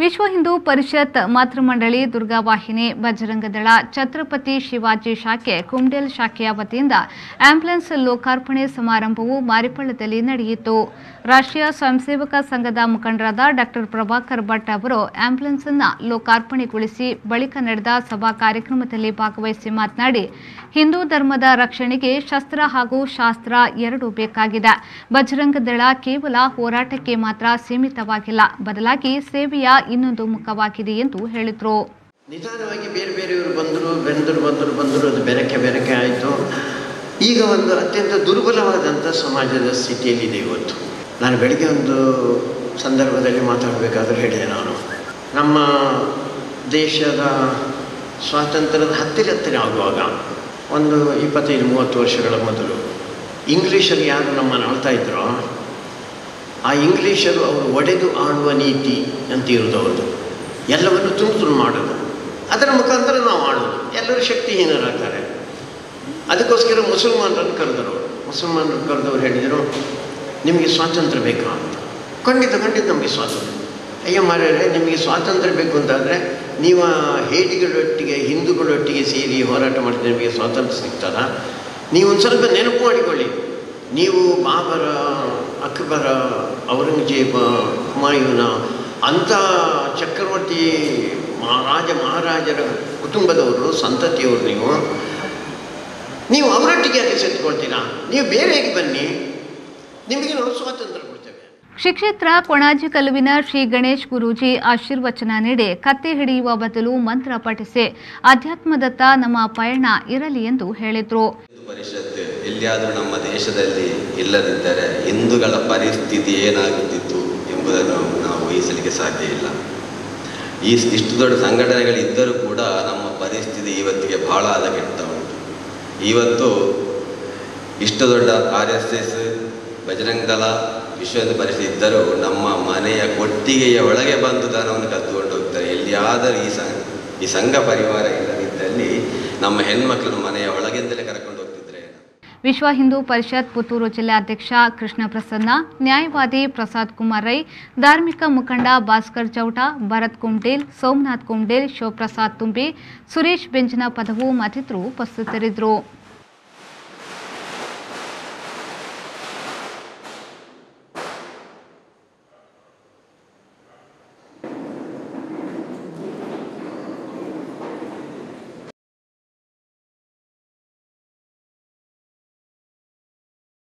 ವಿಶ್ವ ಹಿಂದೂ ಪರಿಷತ್ ಮಾತೃಮಂಡಳಿ ದುರ್ಗಾವಾಹಿನಿ ಬಜರಂಗದಳ ಛತ್ರಪತಿ ಶಿವಾಜಿ ಶಾಖೆ ಕುಂಡೇಲ್ ಶಾಖೆಯ ವತಿಯಿಂದ ಆಂಬ್ಯುಲೆನ್ಸ್ ಲೋಕಾರ್ಪಣೆ ಸಮಾರಂಭವು ಮಾರಿಪಳ್ಳದಲ್ಲಿ ನಡೆಯಿತು. ರಾಷ್ಟ್ರೀಯ ಸ್ವಯಂಸೇವಕ ಸಂಘದ ಮುಖಂಡರಾದ ಡಾ ಪ್ರಭಾಕರ್ ಭಟ್ ಅವರು ಆಂಬ್ಯುಲೆನ್ಸ್ ಅನ್ನು ಲೋಕಾರ್ಪಣೆಗೊಳಿಸಿ ಬಳಿಕ ನಡೆದ ಸಭಾ ಕಾರ್ಯಕ್ರಮದಲ್ಲಿ ಭಾಗವಹಿಸಿ ಮಾತನಾಡಿ, ಹಿಂದೂ ಧರ್ಮದ ರಕ್ಷಣೆಗೆ ಶಸ್ತ್ರ ಹಾಗೂ ಶಾಸ್ತ್ರ ಎರಡೂ ಬೇಕಾಗಿದೆ. ಬಜರಂಗದಳ ಕೇವಲ ಹೋರಾಟಕ್ಕೆ ಮಾತ್ರ ಸೀಮಿತವಾಗಿಲ್ಲ, ಬದಲಾಗಿ ಸೇವೆಯ ಇನ್ನೊಂದು ಮುಖವಾಗಿದೆ ಎಂದು ಹೇಳಿದರು. ನಿಧಾನವಾಗಿ ಬೇರೆ ಬೇರೆಯವರು ಬಂದರು ಅದು ಬೆರಕೆ ಆಯಿತು. ಈಗ ಒಂದು ಅತ್ಯಂತ ದುರ್ಬಲವಾದಂಥ ಸಮಾಜದ ಸ್ಥಿತಿಯಲ್ಲಿದೆ ಇವತ್ತು. ನಾನು ಬೆಳಿಗ್ಗೆ ಒಂದು ಸಂದರ್ಭದಲ್ಲಿ ಮಾತಾಡಬೇಕಾದ್ರೆ ಹೇಳಿದೆ, ನಾನು ನಮ್ಮ ದೇಶದ ಸ್ವಾತಂತ್ರ್ಯದ ಹತ್ತಿರ ಆಗುವಾಗ ಒಂದು 25-30 ವರ್ಷಗಳ ಮೊದಲು ಇಂಗ್ಲೀಷರು ಯಾರು ನಮ್ಮನ್ನು ಆಳ್ತಾ ಇದ್ರೋ ಆ ಇಂಗ್ಲೀಷರು ಅವರು ಒಡೆದು ಆಳುವ ನೀತಿ ಅಂತ ಇರೋದು ಅವ್ರದ್ದು. ಎಲ್ಲವನ್ನು ತುಂಡು ಮಾಡೋದು, ಅದರ ಮುಖಾಂತರ ನಾವು ಆಳೋದು. ಎಲ್ಲರೂ ಶಕ್ತಿಹೀನರಾಗ್ತಾರೆ. ಅದಕ್ಕೋಸ್ಕರ ಮುಸಲ್ಮಾನರನ್ನು ಕರೆದವರು ಹೇಳಿದರು, ನಿಮಗೆ ಸ್ವಾತಂತ್ರ್ಯ ಬೇಕಾ ಅಂತ. ಖಂಡಿತ ನಮಗೆ ಸ್ವಾತಂತ್ರ್ಯ. ಅಯ್ಯ ಮಾರ್ಯಾರೆ, ನಿಮಗೆ ಸ್ವಾತಂತ್ರ್ಯ ಬೇಕು ಅಂತಾದರೆ ನೀವು ಹೇಡಿಗಳೊಟ್ಟಿಗೆ ಹಿಂದೂಗಳೊಟ್ಟಿಗೆ ಸೇರಿ ಹೋರಾಟ ಮಾಡಿದ್ರೆ ನಿಮಗೆ ಸ್ವಾತಂತ್ರ್ಯ ಸಿಗ್ತದ? ನೀವು ಒಂದು ಸ್ವಲ್ಪ ನೆನಪು ಮಾಡಿಕೊಳ್ಳಿ. ನೀವು ಬಾಬರ, ಅಕ್ಬರ, ಔರಂಗಜೇಬ, ಹುಮಾಯೂನ ಅಂಥ ಚಕ್ರವರ್ತಿ ಮಹಾರಾಜರ ಕುಟುಂಬದವರು, ಸಂತತಿಯವರು. ನೀವು ಅವರೊಟ್ಟಿಗೆ ಯಾಕೆ ಸೆತ್ಕೊಳ್ತೀರಾ? ನೀವು ಬೇರೆಗೆ ಬನ್ನಿ, ನಿಮಗೆ ನಾವು ಸ್ವಾತಂತ್ರ್ಯ ಕೊಡ್ತೇವೆ. ಶ್ರೀ ಕ್ಷೇತ್ರ ಕೊಣಾಜಿ ಕಲ್ಲುವಿನ ಶ್ರೀ ಗಣೇಶ್ ಗುರೂಜಿ ಆಶೀರ್ವಚನ ನೀಡಿ ಕತ್ತೆ ಹಿಡಿಯುವ ಬದಲು ಮಂತ್ರ ಪಠಿಸಿ ಅಧ್ಯಾತ್ಮದತ್ತ ನಮ್ಮ ಪಯಣ ಇರಲಿ ಎಂದು ಹೇಳಿದರು. ಪರಿಷತ್ ಎಲ್ಲಿಯಾದರೂ ನಮ್ಮ ದೇಶದಲ್ಲಿ ಇಲ್ಲದಿದ್ದರೆ ಹಿಂದೂಗಳ ಪರಿಸ್ಥಿತಿ ಏನಾಗುತ್ತಿತ್ತು ಎಂಬುದನ್ನು ನಾವು ಊಹಿಸಲಿಕ್ಕೆ ಸಾಧ್ಯ ಇಲ್ಲ. ಇಷ್ಟು ದೊಡ್ಡ ಸಂಘಟನೆಗಳಿದ್ದರೂ ಕೂಡ ನಮ್ಮ ಪರಿಸ್ಥಿತಿ ಇವತ್ತಿಗೆ ಬಹಳ ಹದಗೆಡ್ತಾ ಉಂಟು. ಇವತ್ತು ಇಷ್ಟು ದೊಡ್ಡ RSS, ಬಜರಂಗದಳ, ವಿಶ್ವ ಹಿಂದೂ ಪರಿಷತ್ ಇದ್ದರೂ ನಮ್ಮ ಮನೆಯ ಕೊಟ್ಟಿಗೆಯ ಒಳಗೆ ಬಂದು ದಾನವನ್ನು ಕದ್ದುಕೊಂಡು ಹೋಗ್ತಾರೆ. ಎಲ್ಲಿಯಾದರೂ ಈ ಸಂಘ ಪರಿವಾರ ಇಲ್ಲದಿದ್ದಲ್ಲಿ ನಮ್ಮ ಹೆಣ್ಮಕ್ಳನ್ನು ಮನೆಯ ಒಳಗಿಂದಲೇ ಕರ್ಕೊಂಡು ಹೋಗ್ತಿದ್ರೆ. ವಿಶ್ವ ಹಿಂದೂ ಪರಿಷತ್ ಪುತ್ತೂರು ಜಿಲ್ಲಾಧ್ಯಕ್ಷ ಕೃಷ್ಣ ಪ್ರಸನ್ನ, ನ್ಯಾಯವಾದಿ ಪ್ರಸಾದ್ ಕುಮಾರ್ ರೈ, ಧಾರ್ಮಿಕ ಮುಖಂಡ ಭಾಸ್ಕರ್ ಚೌಟ, ಭರತ್ ಕುಂಡೇಲ್, ಸೋಮನಾಥ್ ಕುಂಡೇಲ್, ಶಿವಪ್ರಸಾದ್ ತುಂಬಿ, ಸುರೇಶ್ ಬೆಂಜನ ಪದವು ಮತ್ತಿತರರು ಉಪಸ್ಥಿತರಿದ್ದರು.